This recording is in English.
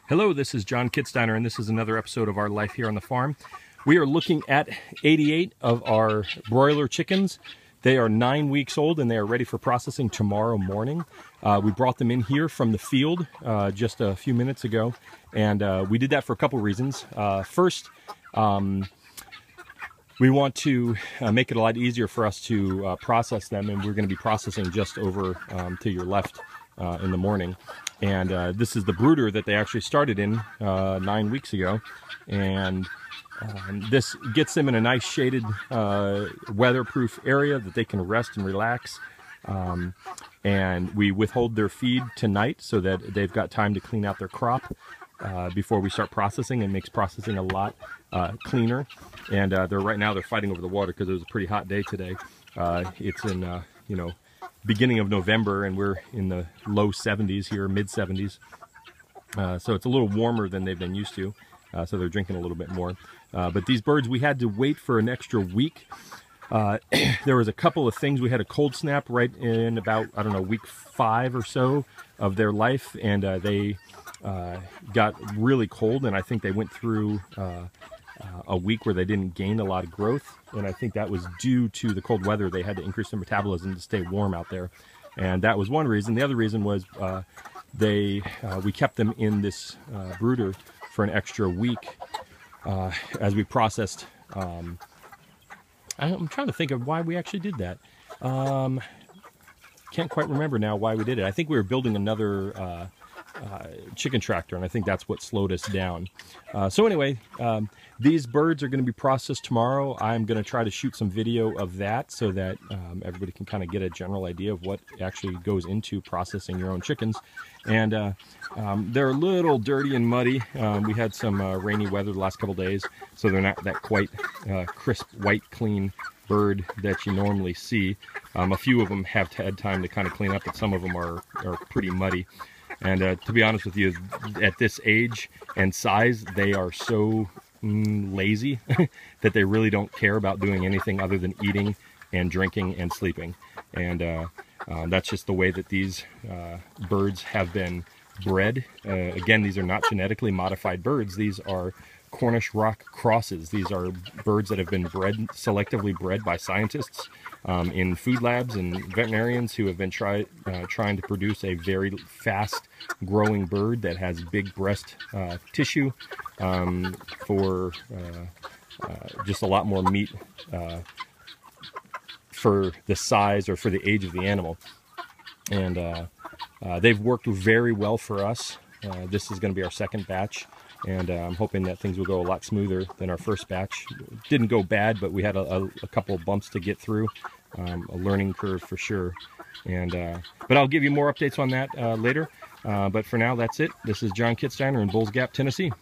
Hello, this is John Kitsteiner, and this is another episode of our life here on the farm. We are looking at 88 of our broiler chickens. They are 9 weeks old and they are ready for processing tomorrow morning. We brought them in here from the field just a few minutes ago, and we did that for a couple reasons. First, we want to make it a lot easier for us to process them, and we're going to be processing just over to your left in the morning. And this is the brooder that they actually started in 9 weeks ago, and this gets them in a nice shaded weatherproof area that they can rest and relax. And we withhold their feed tonight so that they've got time to clean out their crop before we start processing. It makes processing a lot cleaner. And right now they're fighting over the water because it was a pretty hot day today. It's in beginning of November, and we're in the low 70s here, mid 70s. So it's a little warmer than they've been used to. So they're drinking a little bit more. But these birds, we had to wait for an extra week. There was a couple of things. We had a cold snap right in about, I don't know, week 5 or so of their life, and they got really cold, and I think they went through a week where they didn't gain a lot of growth, and I think that was due to the cold weather. They had to increase their metabolism to stay warm out there, and that was one reason. The other reason was we kept them in this brooder for an extra week as we processed. I'm trying to think of why we actually did that. Can't quite remember now why we did it. I think we were building another chicken tractor, and I think that's what slowed us down. So anyway, these birds are going to be processed tomorrow. I'm going to try to shoot some video of that so that everybody can kind of get a general idea of what actually goes into processing your own chickens. And they're a little dirty and muddy. We had some rainy weather the last couple days, so they're not that quite crisp, white, clean bird that you normally see. A few of them have had time to kind of clean up, but some of them are pretty muddy. And to be honest with you, at this age and size, they are so lazy that they really don't care about doing anything other than eating and drinking and sleeping. And that's just the way that these birds have been bred. Again, these are not genetically modified birds. These are Cornish Rock Crosses. These are birds that have been selectively bred by scientists in food labs and veterinarians who have been trying to produce a very fast growing bird that has big breast tissue for just a lot more meat for the size or for the age of the animal. And they've worked very well for us. This is going to be our second batch, and I'm hoping that things will go a lot smoother than our first batch. It didn't go bad, but we had a couple of bumps to get through, a learning curve for sure. And but I'll give you more updates on that later. But for now, that's it. This is John Kitsteiner in Bulls Gap, Tennessee.